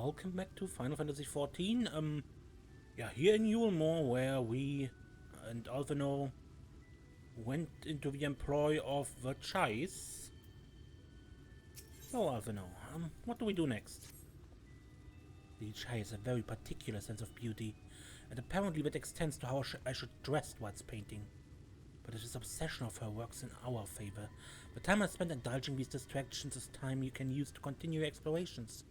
welcome back to Final Fantasy XIV. Yeah, here in Eulmore, where we and Alphino went into the employ of the Chase. So, Alphino, what do we do next? The Chase has a very particular sense of beauty, and apparently that extends to how I should dress whilst painting. But this obsession of her works in our favor. The time I spent indulging these distractions is time you can use to continue your explorations.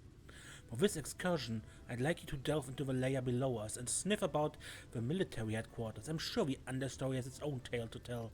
For this excursion, I'd like you to delve into the layer below us and sniff about the military headquarters. I'm sure the understory has its own tale to tell.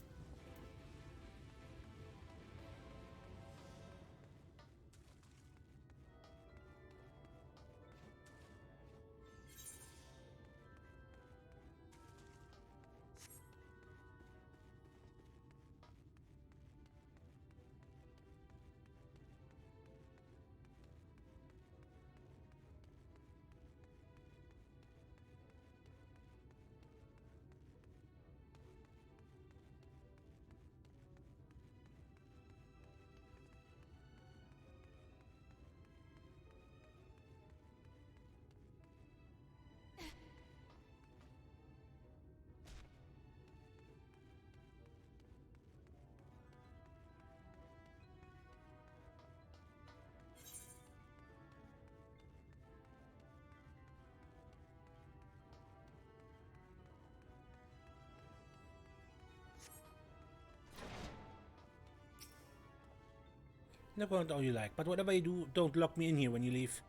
Never mind all you like, but whatever you do, don't lock me in here when you leave.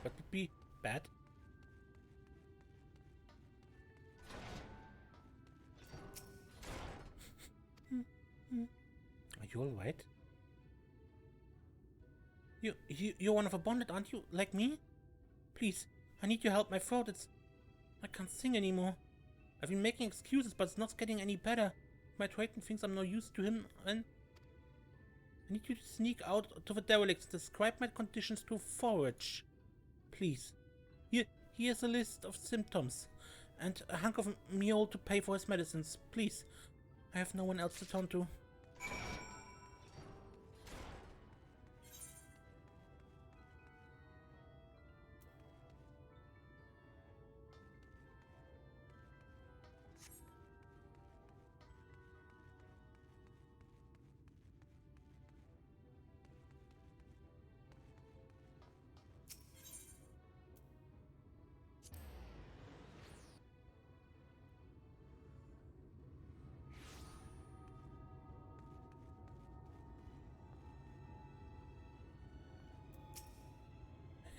That would be bad. Are you alright? You're one of a bonded, aren't you? Like me? Please, I need your help. My throat, I can't sing anymore. I've been making excuses, but it's not getting any better. My Triton thinks I'm no use to him, and I need you to sneak out to the derelicts, describe my conditions to Forage. Please. Here's a list of symptoms, and a hunk of mule to pay for his medicines. Please. I have no one else to turn to.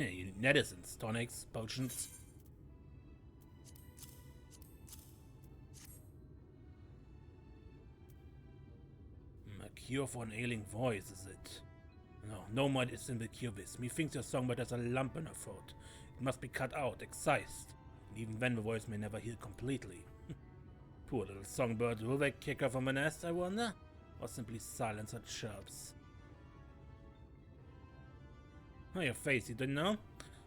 You need medicines, tonics, potions. A cure for an ailing voice, is it? No medicine will cure this. Methinks your songbird has a lump in her throat. It must be cut out, excised. And even then the voice may never heal completely. Poor little songbird, will they kick her from a nest, I wonder? Or simply silence her chirps? Oh, your face, you didn't know?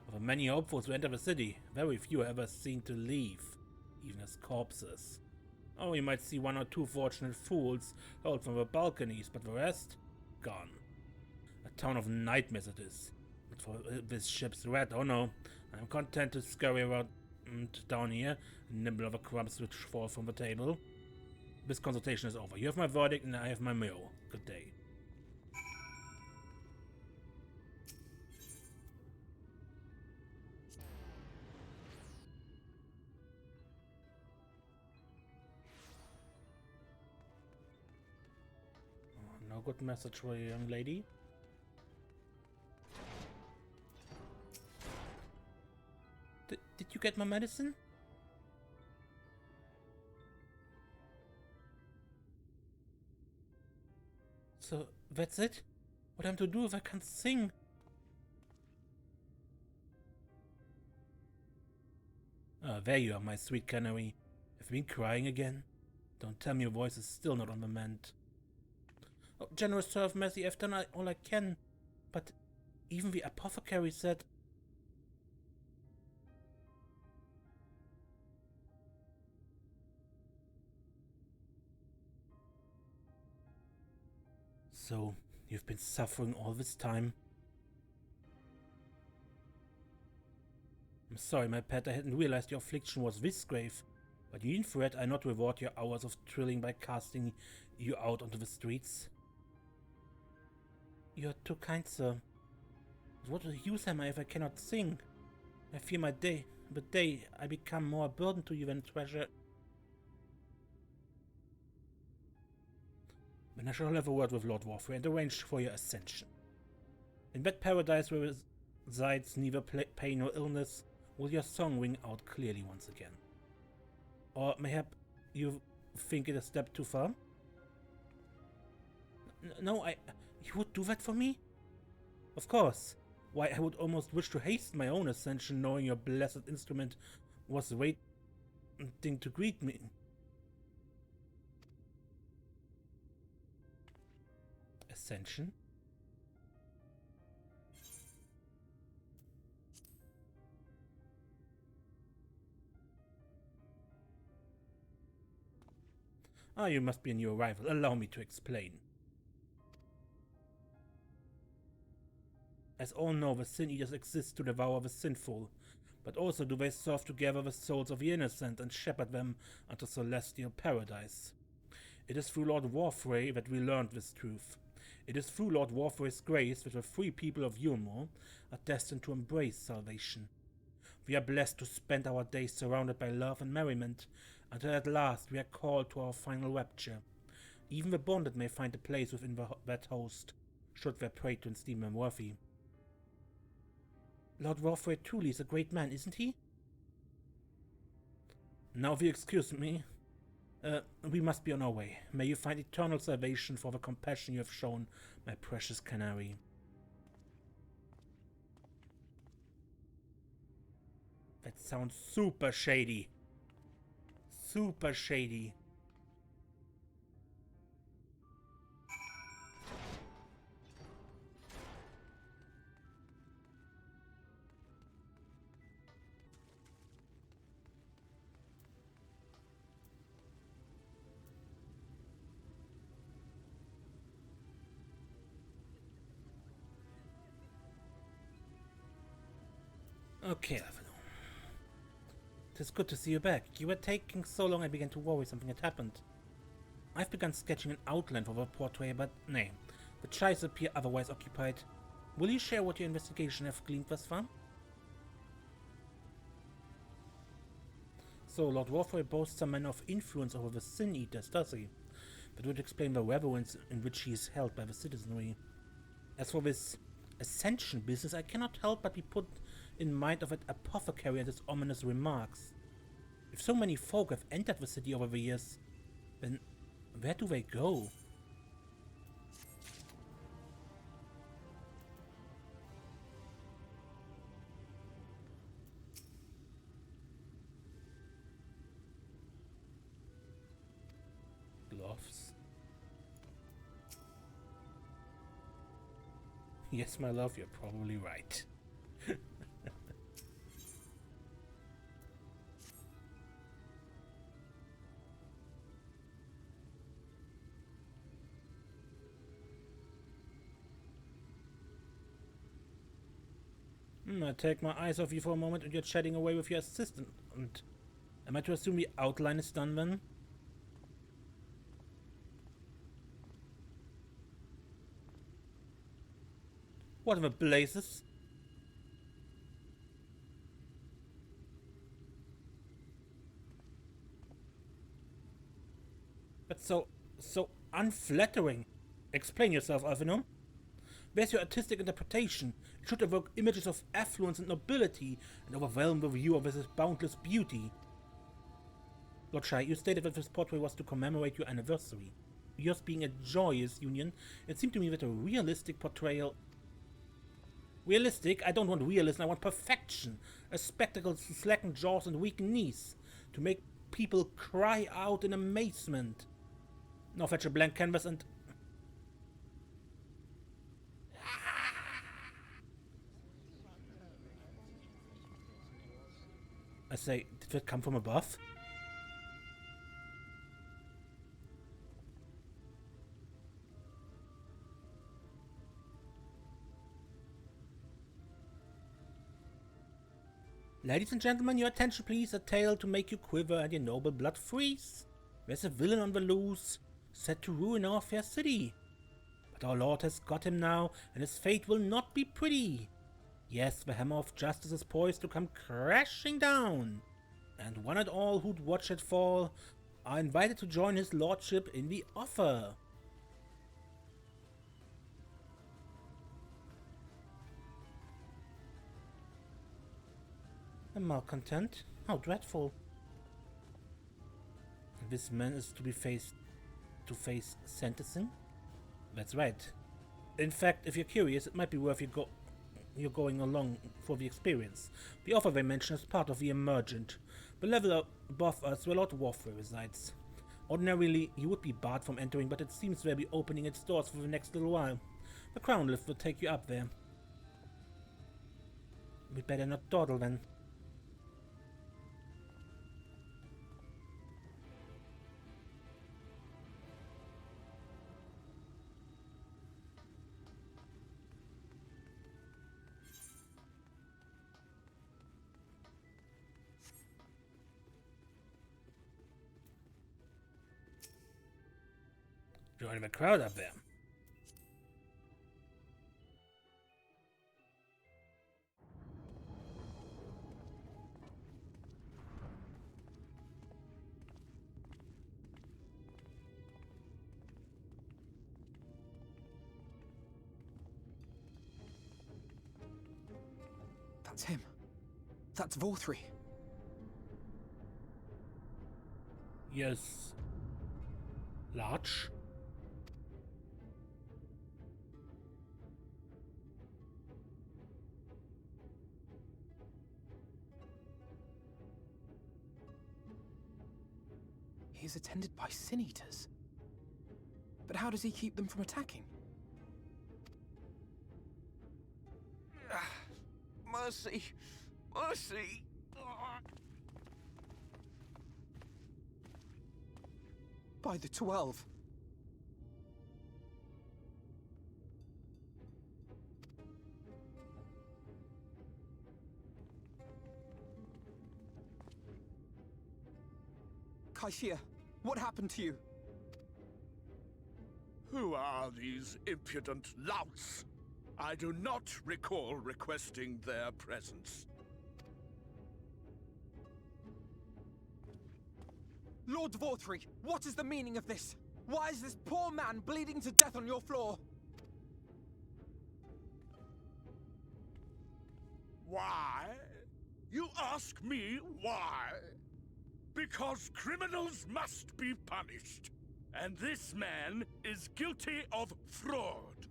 Of the many hopefuls who enter the city, very few are ever seen to leave, even as corpses. Oh, you might see one or two fortunate fools hurled from the balconies, but the rest? Gone. A town of nightmares it is. But for this ship's rat, oh no. I'm content to scurry around down here and nibble over crumbs which fall from the table. This consultation is over. You have my verdict and I have my meal. Good day. No good message for you, young lady. Did you get my medicine? So, that's it? What I'm to do if I can't sing? Ah, there you are, my sweet canary. Have you been crying again? Don't tell me your voice is still not on the mend. Oh, generous sir of mercy, I've done all I can. But even the apothecary said... So, you've been suffering all this time? I'm sorry, my pet, I hadn't realized your affliction was this grave. But you needn't fret, I not reward your hours of thrilling by casting you out onto the streets. You're too kind, sir. But what use am I if I cannot sing? I fear the day I become more a burden to you than a treasure. Then I shall have a word with Lord Warfrey and arrange for your ascension. In that paradise where resides neither pain nor illness, will your song ring out clearly once again. Or mayhap you think it a step too far? No, you would do that for me? Of course. Why, I would almost wish to hasten my own ascension, knowing your blessed instrument was waiting to greet me. Ascension? Ah, you must be a new arrival. Allow me to explain. As all know, the Sin Eaters exist to devour the sinful, but also do they serve to gather the souls of the innocent and shepherd them unto celestial paradise. It is through Lord Warfrey that we learned this truth. It is through Lord Warfrey's grace that the free people of Eulmore are destined to embrace salvation. We are blessed to spend our days surrounded by love and merriment, until at last we are called to our final rapture. Even the bonded may find a place within that host, should their patrons deem them worthy. Lord Warfrey truly is a great man, isn't he? Now if you excuse me, we must be on our way. May you find eternal salvation for the compassion you have shown, my precious canary. That sounds super shady. Super shady. Okay, Avenue. It is good to see you back. You were taking so long I began to worry something had happened. I've begun sketching an outline for the portrait, but nay, the chies appear otherwise occupied. Will you share what your investigation have gleaned thus far? So, Lord Warfrey boasts some manner of influence over the Sin Eaters, does he? That would explain the reverence in which he is held by the citizenry. As for this ascension business, I cannot help but be put in mind of that apothecary and his ominous remarks. If so many folk have entered the city over the years, then where do they go? Gloves? Yes, my love, you're probably right. I take my eyes off you for a moment and you're chatting away with your assistant. And am I to assume the outline is done then? What in the blazes? That's so unflattering. Explain yourself, Alvino. Where's your artistic interpretation? It should evoke images of affluence and nobility and overwhelm the view of its boundless beauty. Lord Shai, you stated that this portrait was to commemorate your anniversary. Yours being a joyous union, it seemed to me that a realistic portrayal... Realistic? I don't want realism, I want perfection. A spectacle to slacken jaws and weaken knees. To make people cry out in amazement. Now fetch a blank canvas and... I say, did that come from above? Ladies and gentlemen, your attention please, a tale to make you quiver and your noble blood freeze. There's a villain on the loose, set to ruin our fair city. But our lord has got him now, and his fate will not be pretty. Yes, the hammer of justice is poised to come crashing down. And one and all who'd watch it fall are invited to join his lordship in the offer. A malcontent? How dreadful. This man is to be face sentencing? That's right. In fact, if you're curious, it might be worth you're going along for the experience. The offer they mention is part of the Emergent, the level above us where Lord Warfare resides. Ordinarily, you would be barred from entering, but it seems they'll be opening its doors for the next little while. The Crown Lift will take you up there. We better not dawdle then. Join the crowd up there. That's him. That's Vorthri. Yes. Large. He is attended by sin eaters. But how does he keep them from attacking? Mercy! Mercy! By the 12. Kaishia, what happened to you? Who are these impudent louts? I do not recall requesting their presence. Lord Vorthri, what is the meaning of this? Why is this poor man bleeding to death on your floor? Why? You ask me why? Because criminals must be punished. And this man is guilty of fraud.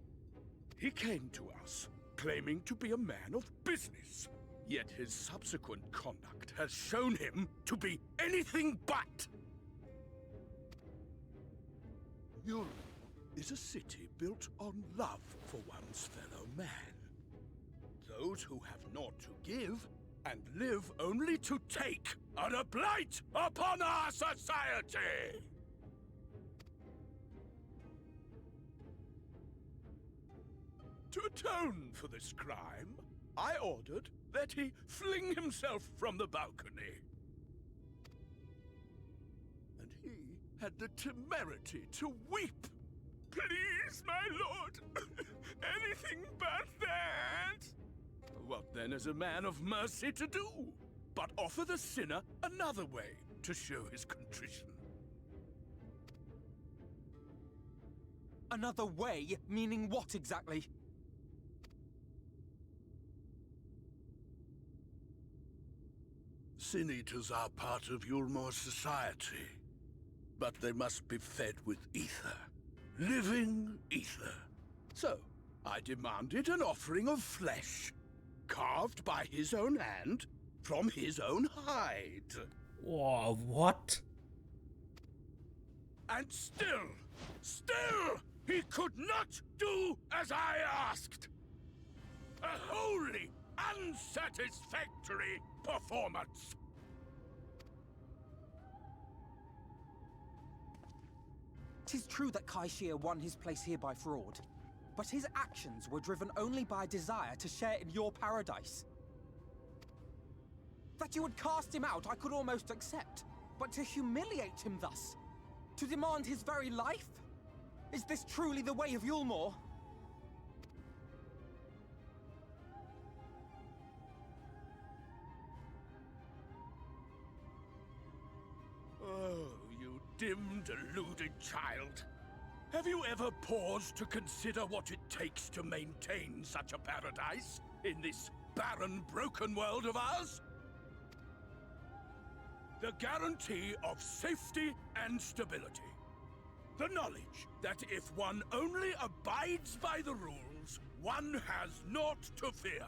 He came to us, claiming to be a man of business. Yet his subsequent conduct has shown him to be anything but. Eulmore is a city built on love for one's fellow man. Those who have naught to give and live only to take are a blight upon our society! To atone for this crime, I ordered that he fling himself from the balcony. And he had the temerity to weep. Please, my lord, anything but that! What then is a man of mercy to do? But offer the sinner another way to show his contrition. Another way? Meaning what exactly? Sin eaters are part of Eulmore's society, but they must be fed with ether. Living ether. So, I demanded an offering of flesh, carved by his own hand, from his own hide. Whoa, what? And still, he could not do as I asked. A wholly unsatisfactory performance. Tis true that Kaishia won his place here by fraud, but his actions were driven only by a desire to share in your paradise. That you would cast him out, I could almost accept. But to humiliate him thus? To demand his very life? Is this truly the way of Eulmore? Oh, you dim, deluded child. Have you ever paused to consider what it takes to maintain such a paradise in this barren, broken world of ours? The guarantee of safety and stability. The knowledge that if one only abides by the rules, one has naught to fear.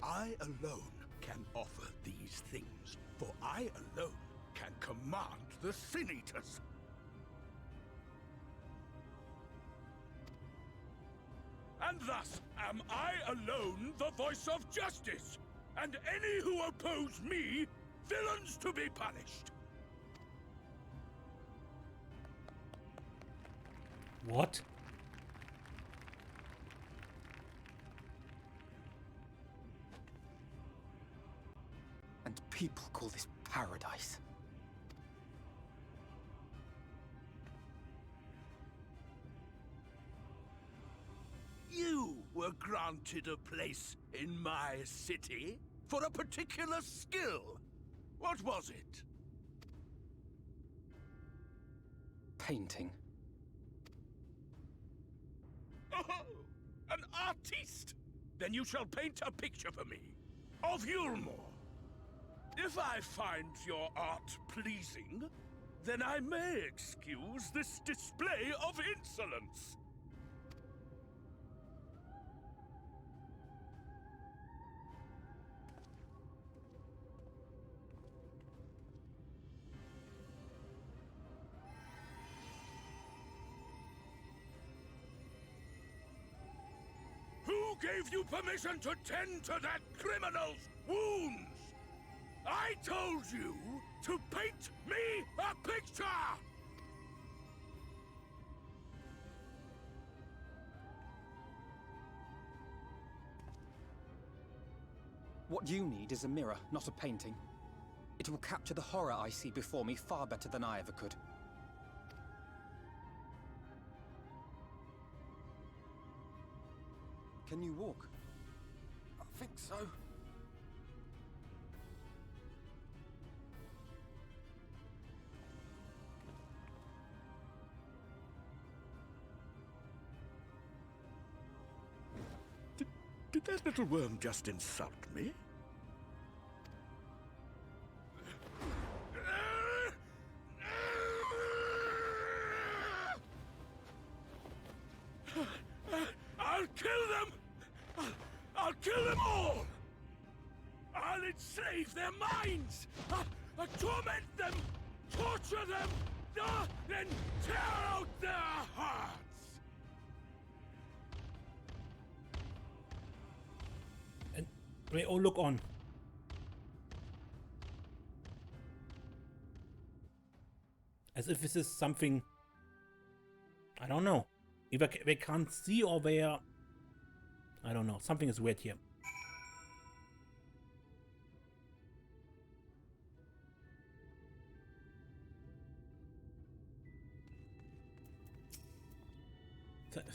I alone can offer these things, for I alone can command the Sin Eaters. And thus am I alone the voice of justice, and any who oppose me, villains to be punished. What? And people call this paradise. You were granted a place in my city for a particular skill. What was it? Painting. Oh, an artiste! Then you shall paint a picture for me of Eulmore. If I find your art pleasing, then I may excuse this display of insolence. Who gave you permission to tend to that criminal's wounds? I told you to paint me a picture! What you need is a mirror, not a painting. It will capture the horror I see before me far better than I ever could. Can you walk? I think so. Did that little worm just insult me? I'll kill them! I'll kill them all! I'll enslave their minds! I'll torment them! Torture them! Then tear out their hearts! And they all look on. As if this is something, I don't know. Either they can't see or they are, I don't know. Something is weird here.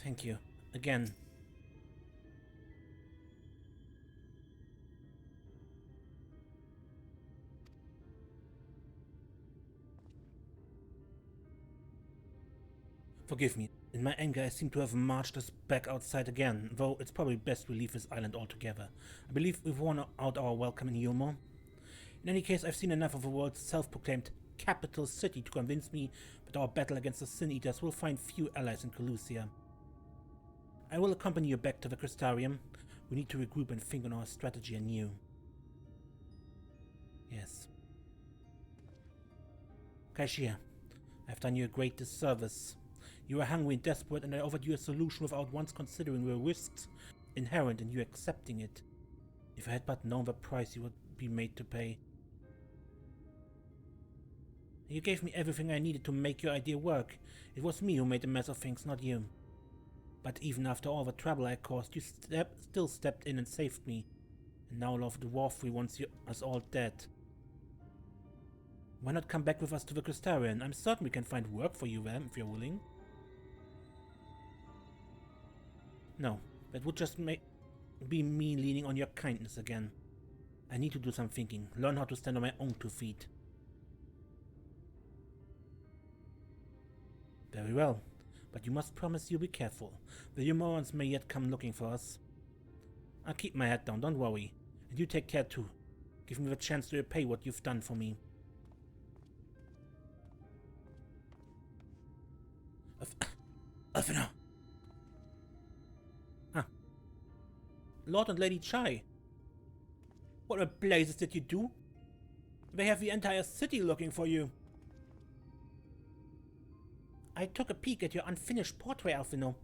Thank you. Again. Forgive me. In my anger, I seem to have marched us back outside again, though it's probably best we leave this island altogether. I believe we've worn out our welcome in Eulmore. In any case, I've seen enough of the world's self-proclaimed capital city to convince me that our battle against the Sin Eaters will find few allies in Colusia. I will accompany you back to the Crystarium. We need to regroup and think on our strategy anew. Yes. Kaishir, I've done you a great disservice. You were hungry and desperate, and I offered you a solution without once considering the risks inherent in you accepting it. If I had but known the price you would be made to pay. You gave me everything I needed to make your idea work. It was me who made a mess of things, not you. But even after all the trouble I caused, you still stepped in and saved me. And now Lord Dwarfrey wants us all dead. Why not come back with us to the Crystarian? I'm certain we can find work for you there, if you're willing. No, that would just be me leaning on your kindness again. I need to do some thinking, learn how to stand on my own 2 feet. Very well, but you must promise you'll be careful. The Eulmorans may yet come looking for us. I'll keep my head down, don't worry. And you take care too. Give me the chance to repay what you've done for me. Alphina! Ah. Lord and Lady Chai. What a blazes did you do? They have the entire city looking for you. I took a peek at your unfinished portrait, Alphina.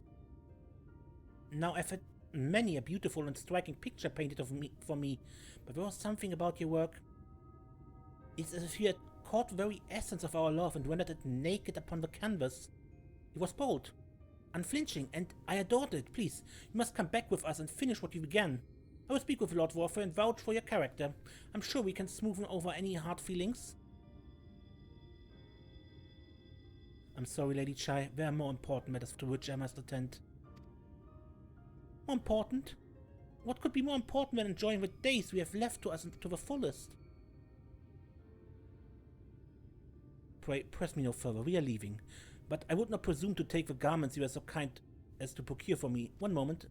Now I've had many a beautiful and striking picture painted for me, but there was something about your work. It's as if you had caught the very essence of our love and rendered it naked upon the canvas. It was bold, unflinching, and I adored it. Please, you must come back with us and finish what you began. I will speak with Lord Dwarfrey and vouch for your character. I'm sure we can smoothen over any hard feelings. I'm sorry, Lady Chai. There are more important matters to which I must attend. More important? What could be more important than enjoying the days we have left to us to the fullest? Pray, press me no further. We are leaving. But I would not presume to take the garments you were so kind as to procure for me. One moment.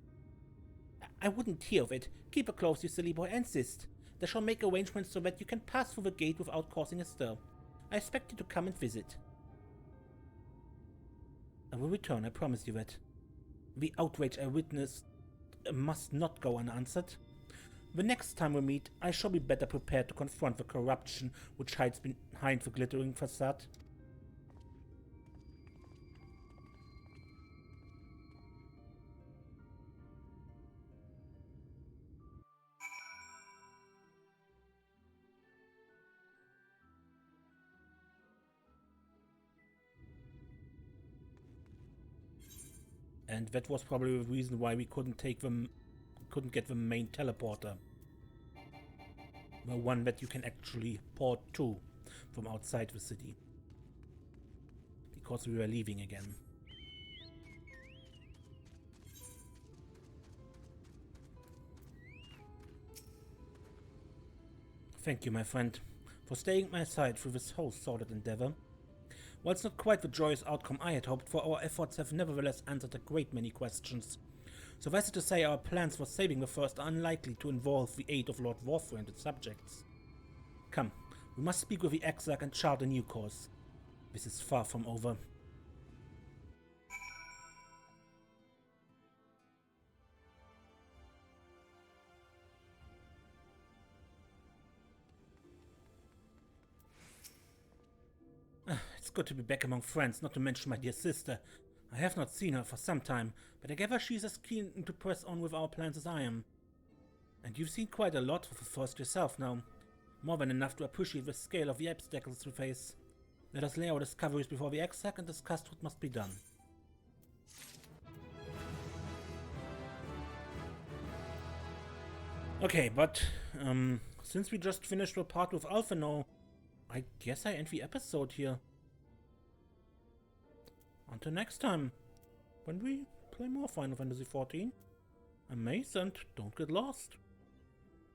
I wouldn't hear of it. Keep it close, you silly boy. I insist. They shall make arrangements so that you can pass through the gate without causing a stir. I expect you to come and visit. I will return, I promise you that. The outrage I witnessed must not go unanswered. The next time we meet, I shall be better prepared to confront the corruption which hides behind the glittering facade. And that was probably the reason why we couldn't get the main teleporter. The one that you can actually port to from outside the city. Because we were leaving again. Thank you, my friend, for staying at my side through this whole sordid endeavor. While it's not quite the joyous outcome I had hoped for, our efforts have nevertheless answered a great many questions. Suffice it to say, our plans for saving the First are unlikely to involve the aid of Lord Dwarfrey and its subjects. Come, we must speak with the Exarch and chart a new course. This is far from over. It's good to be back among friends, not to mention my dear sister. I have not seen her for some time, but I gather she's as keen to press on with our plans as I am. And you've seen quite a lot of the First yourself now. More than enough to appreciate the scale of the obstacles we face. Let us lay our discoveries before the Exarch and discuss what must be done. Okay, but since we just finished the part with Alphina, I guess I end the episode here. Until next time, when we play more Final Fantasy XIV. I'm Mace and don't get lost.